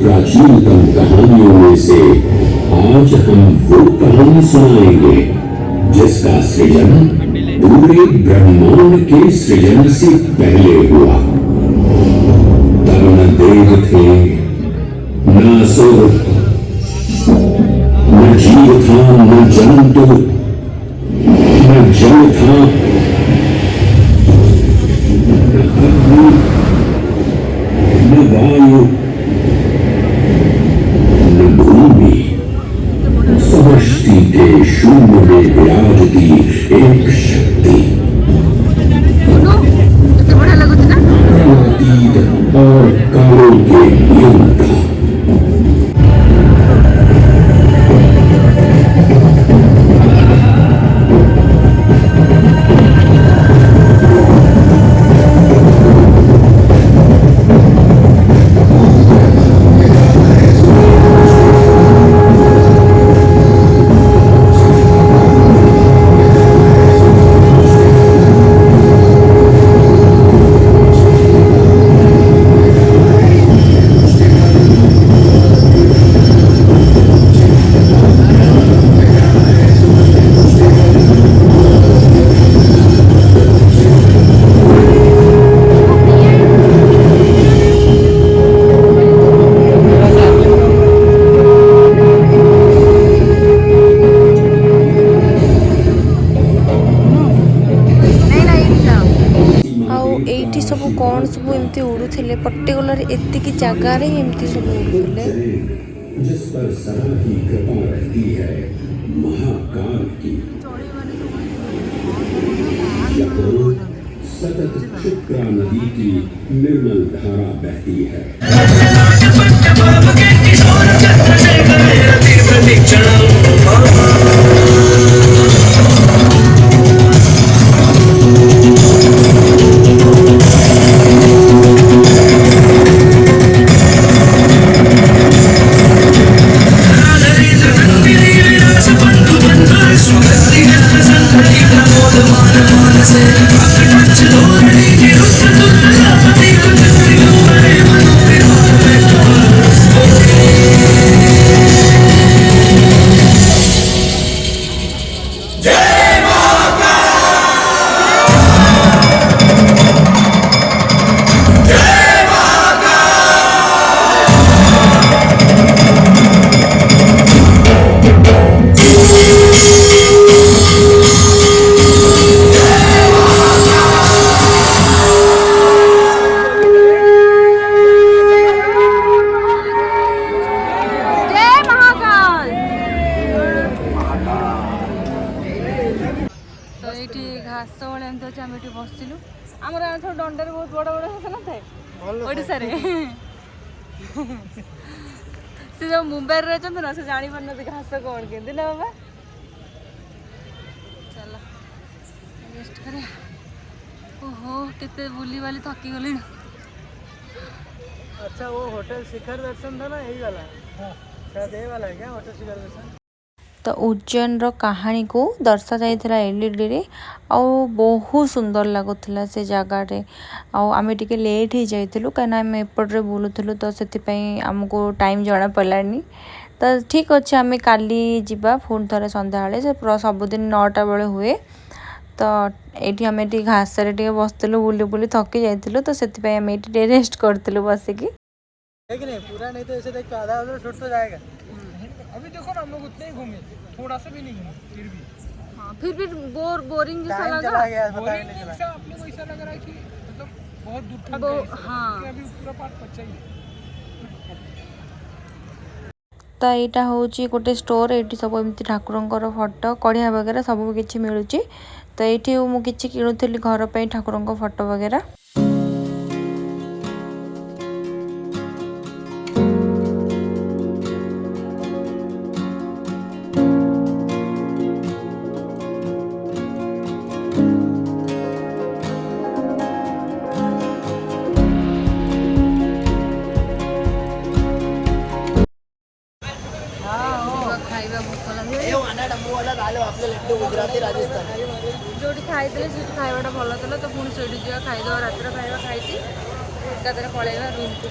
प्राचीनतम कहानियों में से आज हम वो कहानी सुनाएंगे जिसका सृजन पूरे ब्रह्मांड के सृजन से पहले हुआ। तब न देव थे, न असुर, न जीव था, न जंतु, न जल था, न अग्नि, न वायु, न भूमि। समष्टि के शून्य में विराजती एक शक्ति, अतीत और कालों के नियंता। एठी सब कौन सब एमती उड़ुले पर्टिकुलर एतिकी जगार एमती सब उड़ुले जिस पर सदा की कृपा रहती है महाकाल की। यहाँ सतत क्षिप्रा नदी की निर्मल धारा बहती है। घास भाई एमती अच्छे आम ये बसलु आम दंडार बहुत बड़ बड़ घास ना थाए ओडिशा से जो मुंबई रही ना से जानी पार ना घास कौन के ना बाबा चलो रेस्ट कर। ओहो केते बुली वाली थकी गली। अच्छा वो होटल शिखर दर्शन था ना यही वाला शायद यही वाला है क्या होटल शिखर दर्शन। तो उज्जैन रो कहानी को दर्शा जाइथिला एलईडी रे आ बहुत सुंदर लगुला से जगार आम टे लेट हो जाइलु कहीं आम एपटे बुलूलु तो से आमको टाइम जना पड़ानी। तो ठीक अच्छे आम काली जीवा पुणी थे सन्ध्या से सबुदिन 9टा बेले हुए। तो ये आम घास बसलु बुली बुली थकी जाइलु तो से आम ये रेस्ट करूँ बसिकी पूरा नहीं तो ऐसे देख आधा आधा शूट तो जाएगा। अभी देखो ना हम लोग उतने ही घूमे थोड़ा सा भी नहीं घूमे फिर भी बोरिंग जैसा लगा। बोरिंग जैसा अपने को ऐसा लग रहा है कि मतलब बहुत दूर तक हाँ अभी पूरा पार्ट बचा ही है। तो यहाँ हूँ गोटे स्टोर ये सब एमती ठाकुर फोटो कढ़िया वगैरह सब किसी मिलूँ। तो ये मुझे किणुली घर पर ठाकुर फोटो वगैरह। गुजराती राजस्थान जो खाई खाइबाटा भल था तो पुणी से खाईद रातिर खाଇବା खाई एकादर पलैया रूम को।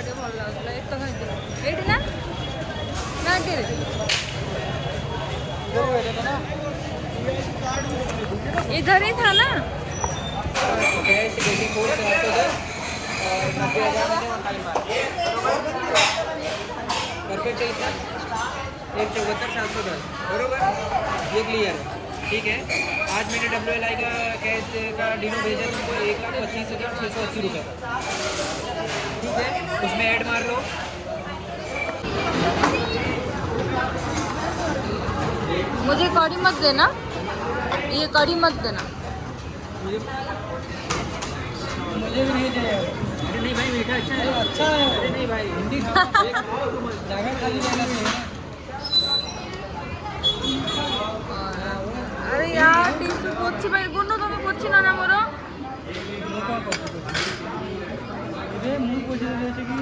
आगे भल लगुला एक तो खाई एठी ना ना के इधर ही था ना कैश गेटिंग कोड 710 और 90,000 में खाली मार परफेक्ट है इतना 174,710 बरोबर ये क्लियर है ठीक है। आज मैंने WLI का कैश का डिनो भेजा तुमको 1,25,680 रुपये ठीक है उसमें ऐड मार लो। मुझे कड़ी मत देना ये कड़ी मत देना मुझे भी नहीं चाहिए। अरे नहीं भाई मीठा अच्छा है अच्छा है। अरे नहीं भाई हिंदी जागा खाली जाना नहीं अरे यार टिश्यू पोछि भाई गुनु तुम पोछि ना मोर मुझे मुंह पोछि देছে কি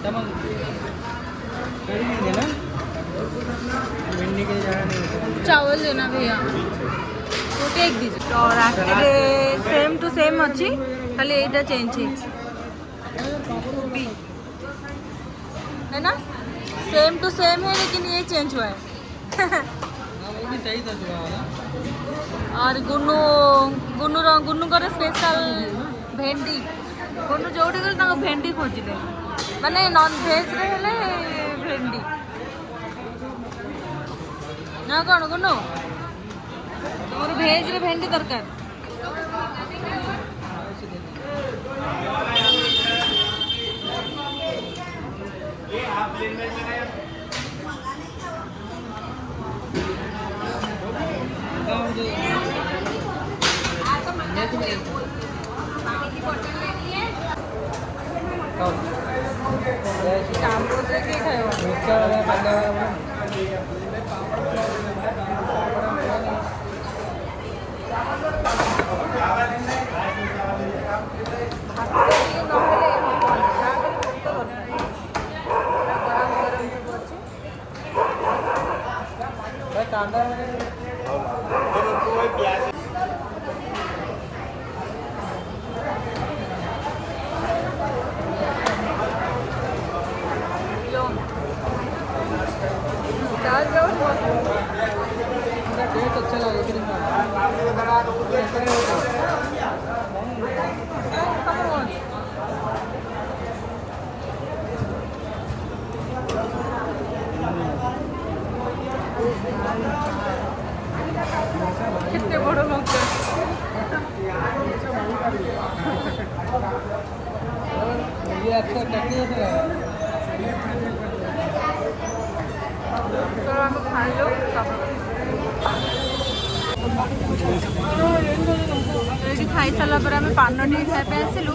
तमाम कड़ी नहीं देना भिंडी के जाना नहीं चावल देना भैया गोटे एक दीजिए तो रातिरे सेम टू सेम अच्छी खाली एटा चेंज है ना सेम टू सेम है लेकिन ये चेंज हुआ है वो भी सही था सुबह वाला। और गुनु गुनु गुनु कर स्पेशल भेंडी गुनु जोटी कर ताको भेंडी खोजिले माने नॉन वेज रे हेले भेंडी ना कौन गुनु तुमर भेज रे भेंडी दरकार टेस्ट अच्छा लगा कितने बड़े लोग ये अच्छा टक्की है तो हम खाई लो ये खाई सारा पर आम पान टे खाइपे आसलु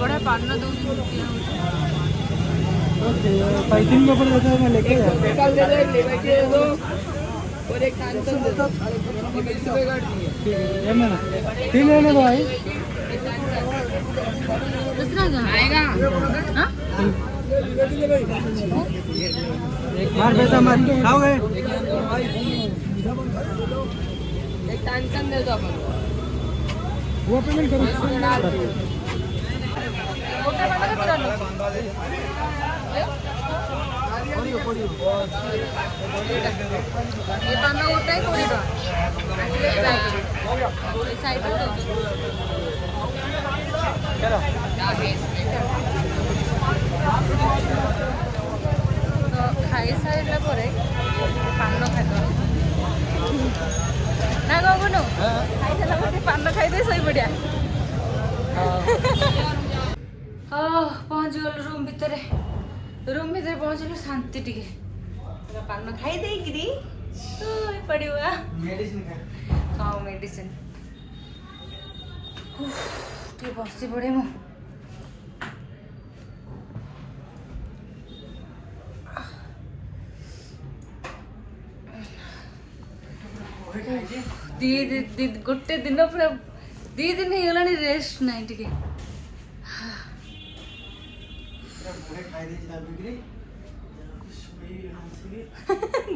बढ़िया पान दौर पैकिंग के ऊपर देता है मैं लेके तीन लेने दो भाई आएगा मार पैसा मार खाओगे एक टांचन दे दो अपन वो पेमेंट करो गोटे पान के पुरानो ये पान गोटे 20 टका साइड चलो तो खाई सारा पर पान खाइद ना कौन गुनु खाई सारा पर पान खाइदे सही बढ़िया पहुँच गल रूम भितर पहुँचल शांति टिके पान खाई देकरी पड़ा मेडिसिन हाँ मेडिसिन बसी पड़े मु गोटे दिन पूरा 2 दिन हो गला रेस्ट ना टिके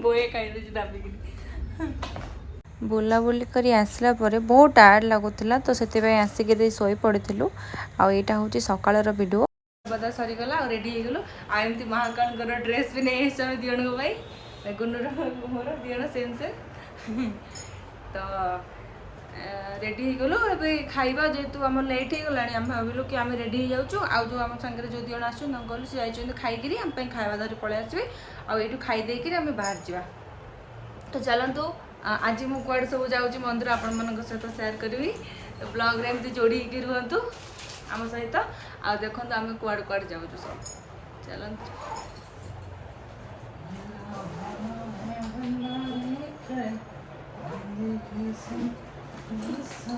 बोए खाई दाबिकी बुलाबुली करी आसला परे बहुत टायर्ड लगुला तो से आसिक शोई पड़ू आईटा हूँ सकाळर वीडियो बदा सरीगला और रेडी हो गलु आमती महाकाल ड्रेस भी नहीं आम दिजन गुनुर मोर दिजन सेम सेम तो रेडी हो गलु खाइबा जेहेतु आम लेट हो गला आम भाविलु कि आम रेडी हो जाऊँ आउ जो आम सागर जो दिजन आस कहलु सी जाइए खाई आम खाଇବା धरी पलि आसबे आठ खाईदे आम बाहर जा तो चलतु आज मु कुआड़े सब जाऊँगी मंदिर आपण मान सहित सेयार करी ब्लॉग रे एमती जोड़ी रुहतु आम सहित आ देखो आम कुआड़े कुआड़े जाऊँ सब चलतु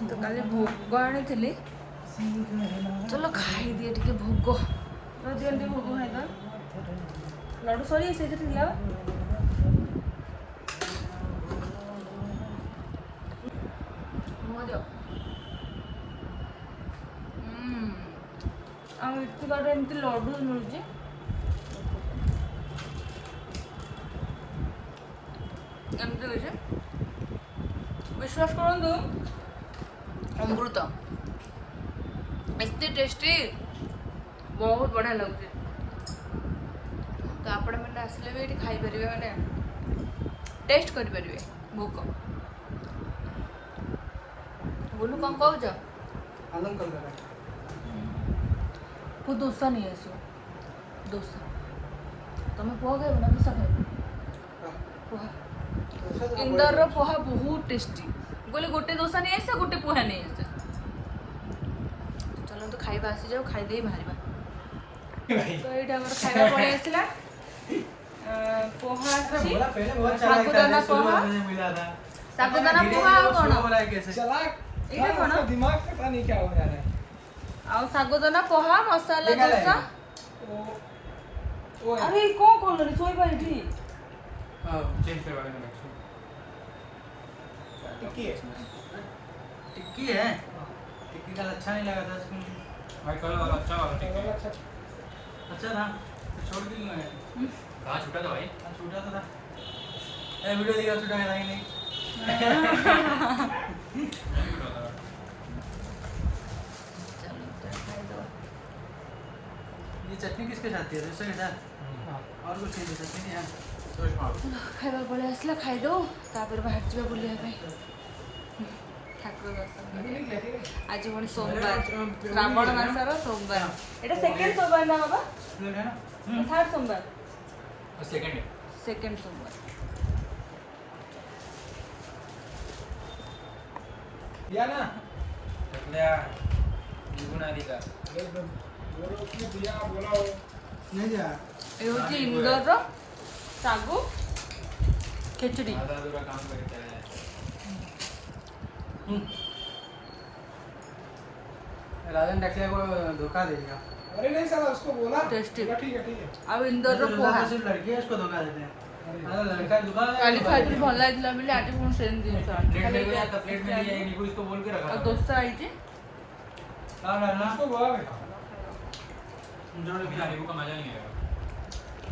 तो काली भोग आनी चलो खाई दिए टे भोग दिए भोग खाईद लड्डू सरी से इतनी बार एमती लड्डू मिलूँ एमती विश्वास करूँ अमृत एत टेस्टी बहुत बढ़िया लगुच तो आपण मैंने आसिले भी ये खाईपर मैंने टेस्ट करें भोग बोलू कौन कह वो डोसा नहीं आसो डोसा तुम पोहा खाइब ना डोसा खाइब पोहा इंदर पोहा बहुत टेस्टी बोले गोटे डोसा नहीं आसे गोटे पोहा नहीं आसे चलो तो खाइबा आसी जाओ खाईदे बाहर तो ये खाइबा पड़े आसला पोहा साबुदाना पोहा साबुदाना पोहा कौन दिमाग पता नहीं क्या हो रहा है आउ सागुदाना पोहा मसाला डोसा ओ अरे कौन कौन रे सोई बाइठी हां चेंज करवा देना टिक्की है टिक्की का अच्छा नहीं लगा था इसको भाई कल वाला अच्छा वाला टिक्की अच्छा था तो छोड़ दी मैं कहां छूटा था भाई छूटा था ए वीडियो देखा छूटा है नहीं ये चटनी किसके साथ है दूसरे के साथ और कुछ चीज चटनी नहीं है खाइबा पड़े आसला खाईदो तापर बाहर जा बुलिया पे ठाकुर दर्शन आज पुणी सोमवार श्रावण मासर सोमवार एटा सेकंड सोमवार ना बाबा है ना थर्ड सोमवार सेकंड सोमवार या ना ले गुना दी का बोलो उसने दिया बोला नहीं जा ए होची इंदोर रो सागु खिचड़ी आधा अधूरा काम करता है राजन डकले को धोखा दे दिया अरे नहीं साला उसको बोला टेस्टी ठीक है अब इंदोर रो पोहा सिर्फ लड़की है उसको धोखा देते हैं अरे लड़का दुकान काली खाइल भल लागिला बिले आटी पुण सेम दिन प्लेट में गया था प्लेट में लिया निकू इसको बोल के रखा और डोसा आई थी ना उसको बोला जोड़ बिना नींबू का मजा नहीं आएगा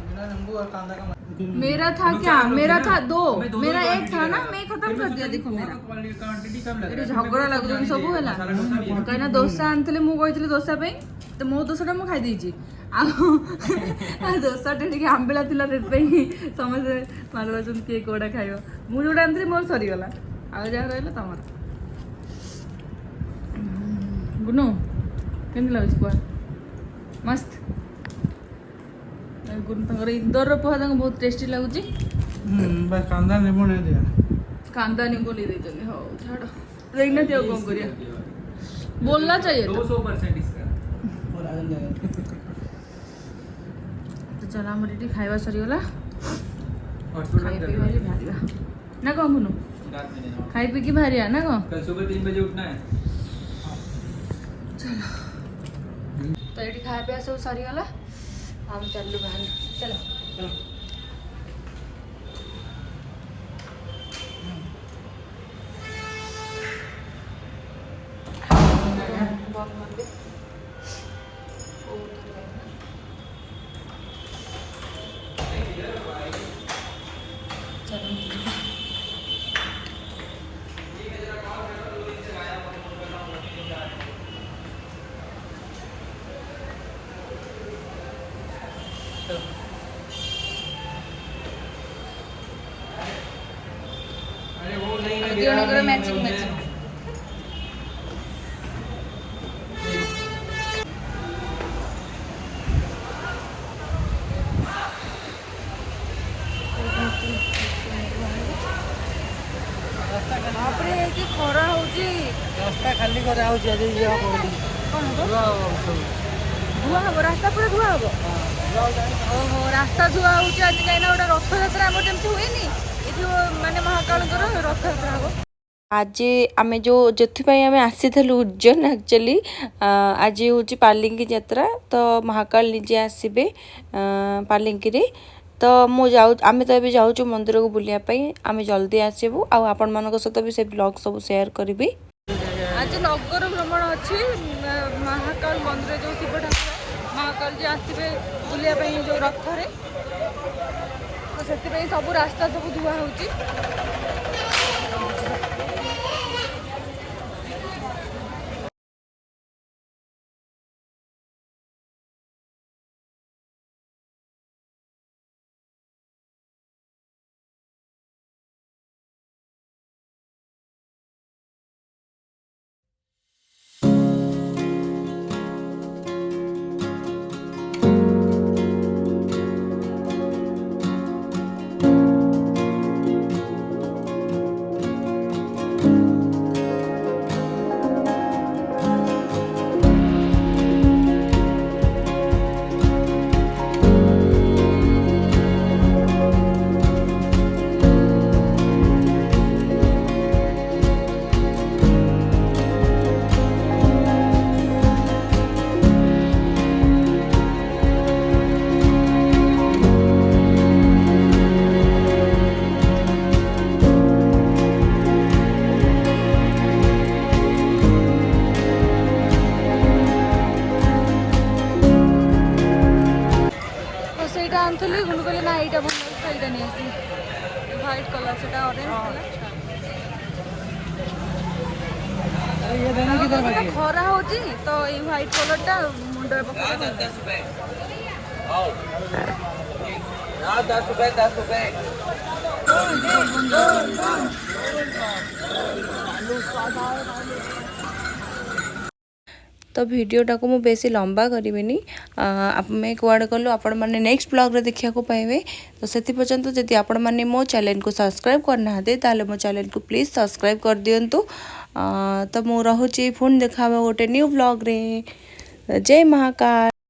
बिना नींबू और कांदा का मेरा था क्या मेरा था दो मेरा एक था ना मैं खत्म कर दिया देखो मेरा क्वांटिटी कम लग एरे झगड़ा लागुन सब होला कहिना डोसा आनथले मु कहितले डोसा पे तो मो डोसाटा मु खाई देछि आ डोसा टे आंबिला थिला से पे समझ मारवा जन के कोडा खाइबो मु जोडा आनथले मोर सरी गला आ जा रहला तमर गुनो केन लागछ को मस्त गुन तंगर इंदोर पोहा तंग बहुत टेस्टी लागुची बस कांदा नींबू नहीं दिया कांदा नींबू नहीं देते हो छाड़ो देखना चाहिए कौन करिया बोलना चाहिए 200% इसका और राजन जाएगा तो चला हम रेडी खाइबा सरी गला और स्टूडेंट खाई पी वाली भारिया ना कौन गुनु रात में देना खाई पी की भारिया ना कौन कल सुबह 3 बजे उठना है चलो तो ये खाया पिया सब सरी गला हम चलू बाहर चलो जनकर मैचिंग मैचिंग बापरे कि खरा होची रास्ता खाली करा होची आज ये पड़ी कोन हो धुआ सब धुआ हो रास्ता पूरा धुआ हो ओहो रास्ता धुआ होची आज काई ना ओटा रथ यात्रा हमर जेमति होइनी एठी माने महाकालकर रथ यात्रा हो आज आम जो जो आम आसी उज्जैन एक्चुअली आज हूँ पालिंगी यात्रा तो महाकाल निजे आसबे पालिंगी रे तो मु जाऊ आम तो ये जाऊँ मंदिर को बुलायापी आम जल्दी आसबू आपण मान सहित भी से ब्लॉग सब शेयर करी आज नगर भ्रमण अच्छी महाकाल मंदिर जो शिव ठाकुर महाकाल जी आसबे बुलायापी जो रथरे तो से सब रास्ता सब धुआ हो आंतली गुण कहले ना एटा भल एटा नहीं आसी व्हाइट कलर सेटा ऑरेंज कलर ये दोनों किधर बाकी है खरा होची तो ये व्हाइट कलर टा मुंडे पकड़ 10 रुपए आओ ना 10 रुपए तो वीडियोटा को मुझे बेसी लंबा करी आम कुआड़े गलु आपण मैंने नेक्स्ट ब्लॉग रे देखा पाइबे तो से पर्यंत जदि आपण मैंने मो चैनल को सब्सक्राइब करना ताले मो चैनल को प्लीज सब्सक्राइब कर दिंतु तो मु रोचे पुणी देखा गोटे न्यू ब्लॉग रे जय महाकाल।